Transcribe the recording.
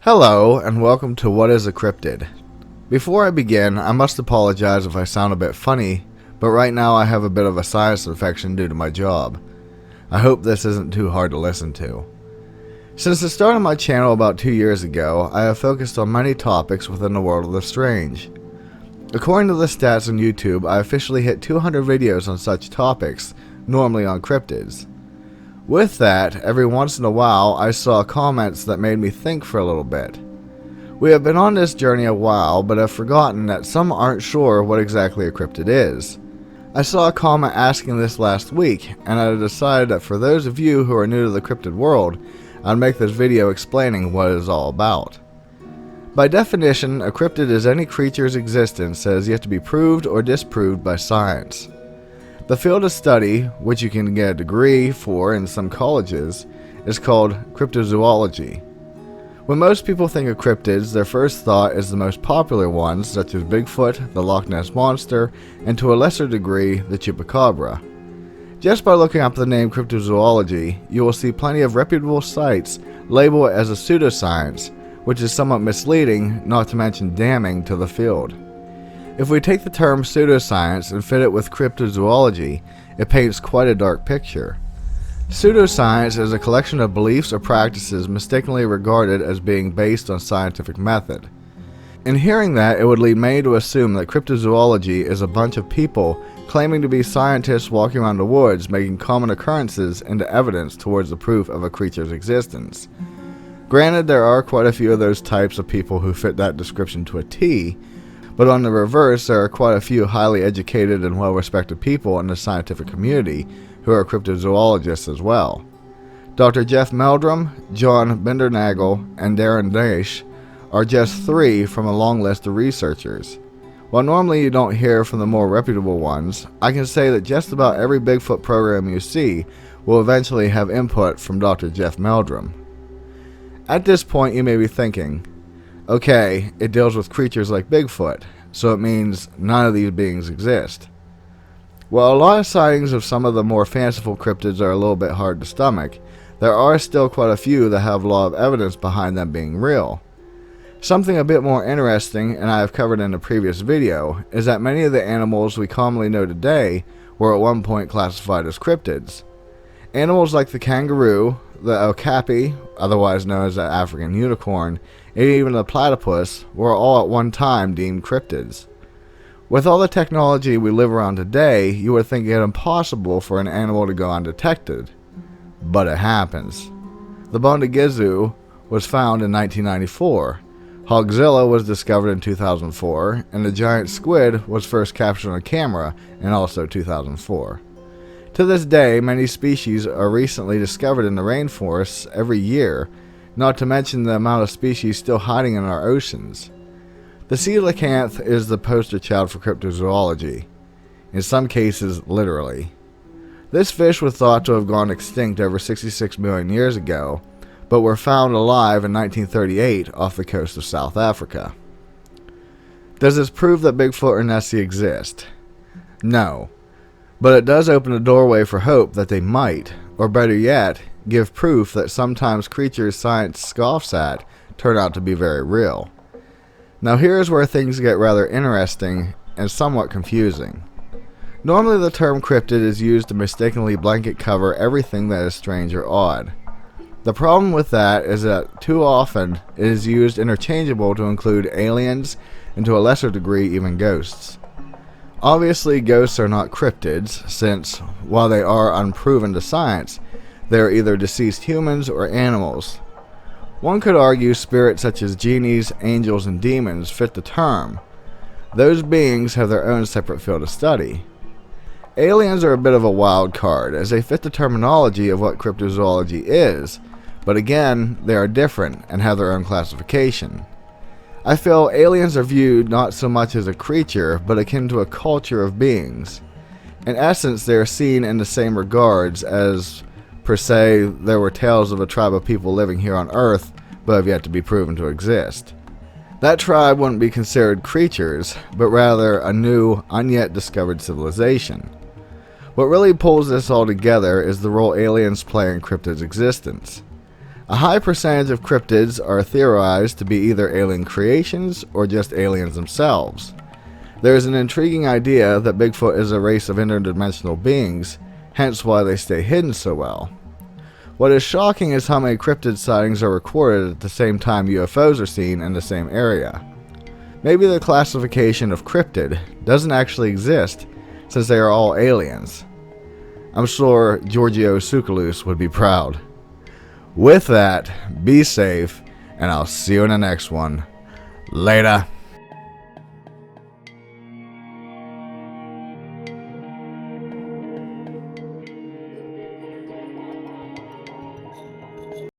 Hello, and welcome to What Is A Cryptid. Before I begin, I must apologize if I sound a bit funny, but right now I have a bit of a sinus infection due to my job. I hope this isn't too hard to listen to. Since the start of my channel about 2 years ago, I have focused on many topics within the world of the strange. According to the stats on YouTube, I officially hit 200 videos on such topics, normally on cryptids. With that, every once in a while, I saw comments that made me think for a little bit. We have been on this journey a while, but have forgotten that some aren't sure what exactly a cryptid is. I saw a comment asking this last week, and I decided that for those of you who are new to the cryptid world, I'd make this video explaining what it is all about. By definition, a cryptid is any creature's existence that has yet to be proved or disproved by science. The field of study, which you can get a degree for in some colleges, is called Cryptozoology. When most people think of cryptids, their first thought is the most popular ones, such as Bigfoot, the Loch Ness Monster, and to a lesser degree, the Chupacabra. Just by looking up the name Cryptozoology, you will see plenty of reputable sites label it as a pseudoscience, which is somewhat misleading, not to mention damning to the field. If we take the term pseudoscience and fit it with cryptozoology, it paints quite a dark picture. Pseudoscience is a collection of beliefs or practices mistakenly regarded as being based on scientific method. In hearing that, it would lead many to assume that cryptozoology is a bunch of people claiming to be scientists walking around the woods making common occurrences into evidence towards the proof of a creature's existence. Granted, there are quite a few of those types of people who fit that description to a T, but on the reverse, there are quite a few highly educated and well-respected people in the scientific community who are cryptozoologists as well. Dr. Jeff Meldrum, John Bindernagel, and Darren Dash are just three from a long list of researchers. While normally you don't hear from the more reputable ones, I can say that just about every Bigfoot program you see will eventually have input from Dr. Jeff Meldrum. At this point, you may be thinking, okay, it deals with creatures like Bigfoot, so it means none of these beings exist. While a lot of sightings of some of the more fanciful cryptids are a little bit hard to stomach, there are still quite a few that have a lot of evidence behind them being real. Something a bit more interesting, and I have covered in a previous video, is that many of the animals we commonly know today were at one point classified as cryptids. Animals like the kangaroo, the okapi, otherwise known as the African unicorn, and even the platypus were all at one time deemed cryptids. With all the technology we live around today, you would think it impossible for an animal to go undetected. But it happens. The Bondigizu was found in 1994, Hogzilla was discovered in 2004, and the giant squid was first captured on camera in also 2004. To this day, many species are recently discovered in the rainforests every year, not to mention the amount of species still hiding in our oceans. The coelacanth is the poster child for cryptozoology, in some cases literally. This fish was thought to have gone extinct over 66 million years ago, but were found alive in 1938 off the coast of South Africa. Does this prove that Bigfoot or Nessie exist? No, but it does open a doorway for hope that they might, or better yet, give proof that sometimes creatures science scoffs at turn out to be very real. Now here's where things get rather interesting and somewhat confusing. Normally the term cryptid is used to mistakenly blanket cover everything that is strange or odd. The problem with that is that too often it is used interchangeable to include aliens and to a lesser degree even ghosts. Obviously ghosts are not cryptids since, while they are unproven to science, they are either deceased humans or animals. One could argue spirits such as genies, angels, and demons fit the term. Those beings have their own separate field of study. Aliens are a bit of a wild card, as they fit the terminology of what cryptozoology is, but again, they are different and have their own classification. I feel aliens are viewed not so much as a creature, but akin to a culture of beings. In essence, they are seen in the same regards as, per se, there were tales of a tribe of people living here on Earth, but have yet to be proven to exist. That tribe wouldn't be considered creatures, but rather a new, unyet discovered civilization. What really pulls this all together is the role aliens play in cryptids' existence. A high percentage of cryptids are theorized to be either alien creations or just aliens themselves. There is an intriguing idea that Bigfoot is a race of interdimensional beings, hence why they stay hidden so well. What is shocking is how many cryptid sightings are recorded at the same time UFOs are seen in the same area. Maybe the classification of cryptid doesn't actually exist, since they are all aliens. I'm sure Giorgio Tsoukalos would be proud. With that, be safe, and I'll see you in the next one. Later.